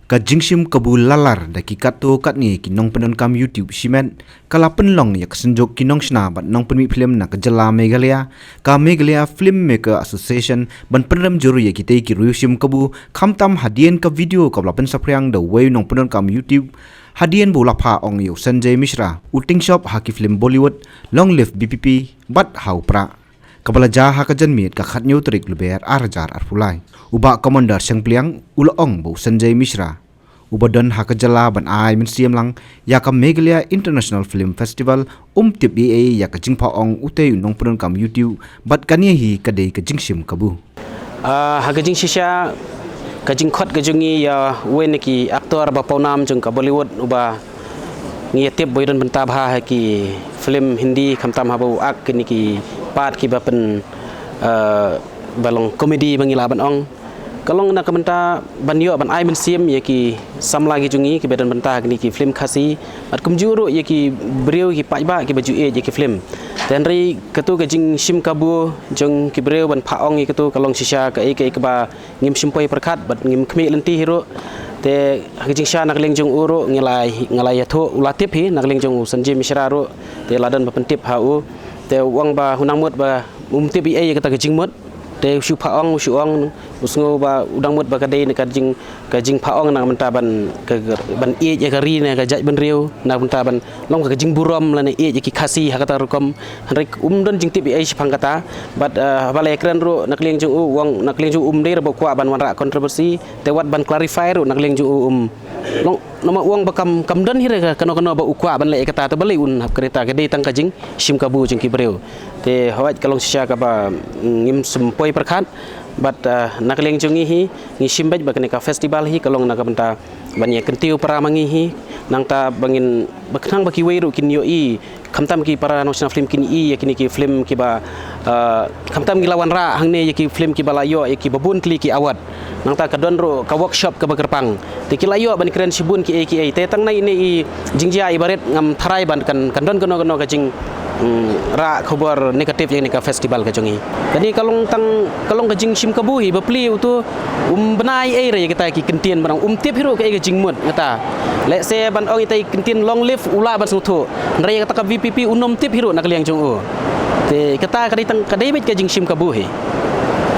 Ka jingsim kabul lalar da ki kato kat ni kinong penon kam YouTube simen kala penlong ya kesenjok kinong shna bat nong penmi film na kejala Meghalaya ka Meghalaya Filmmaker Association ban penram juru ya kita ki rusim kabu kamtam hadien ka video ka bla pen sapriang da way nong penon kam YouTube hadien bola pha ong yo Sanjay Mishra uting shop haki film Bollywood long live BPP bat hau pra Kapala jaha ka janmit ka khatnyo trik luber arjar arpulai. Uba komandar sengpliang ulaong bu Sanjay Mishra. Uba don haka jala ban ai min siam lang ya ka Meghalaya International Film Festival tip BA ya ka jingpa ong utay nong punon kam YouTube bat kanya hi kadai ka jingsim kabu. Haka jing shisha ka jing khot ka jungi ya wen ki aktor ba paunam jung ka Bollywood uba ngi tip boyron bentab ha ki film Hindi khamtam habu ak ni ki part ki bapen balong komedi bangila ban ong kalong na kamenta banyo ban ai men sim ye ki samla gi jungi ki bedan benta ni ki film khasi at kumjuru ye ki breu ki pajba ki baju ye ki film tenri ketu ke jing sim kabu jong ki breu ban pha ong ye ketu kalong sisa ka e ke ba ngim simpoi perkhat bat ngim khmi lenti hiro te hajing sha nakleng jong uro ngalai tho ulatip hi nakleng jong Sanjay Mishra ro te ladan ba pentip ha u te wang ba hunang mut ba tip ai kata ke jing mut te shu pha ong usngo ba udang mut ba kadai ka jing pha ong na menta ban e je kari ne ka jaj ban riu na menta ban long ka jing burom la ne e je ki khasi hakata rukom rek don jing tip ai phang kata bat bala ekran ro nakleng jong wang nakleng jong de ro kwa ban wanra kontroversi te wat ban clarify ro nakleng jong long nama uang bakam kamdan hire ka kano ba ukwa ban le kata to balai un kereta kadai tang ka jing sim kabu jing ki breu te hawat kalong sisa ka ba ngim sempoi perkhat bat nakleng jungi hi ngi simbaj ba ka festival hi kalong na kamenta banya kentiu para mangi hi nang ta bangin baknang baki weiru kin yo i khamtam ki para national film kin i yakini ki film ki ba khamtam ki lawan ra hangne yaki film ki balayo yaki babun kli ki awat nang ta kadon ro ka workshop ka bagerpang ti ki layo ban kren sibun ki ai te tang nai ni i jingjia ibarat ngam tharai ban kan don kono ka jing ra khabar negatif yang ka festival ka jongi tadi kalong ka jing sim kabu hi bapli tu benai ai re kita ki kentien barang tip hiro ka jing mut ngata le se ban ong itai kentien long live ula ban suthu re kata ka VPP tip hiro nak liang jong o te kata kadai tang kadai bet ka jing sim kabu hi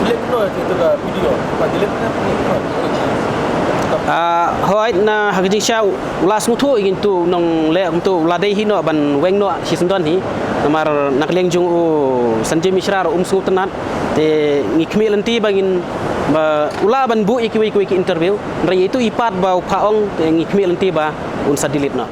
delete no itu ka video pa delete hoi na haging sha ula suthu ingin tu nong le tu ladai hi no ban weng no hisndon hi namar nak liang jong o Sanjay Mishra ro su tenat te ngikmi lenti bangin ba ula ban bu iki interview re itu ipat ba phaong te ngikmi lenti ba unsa delete no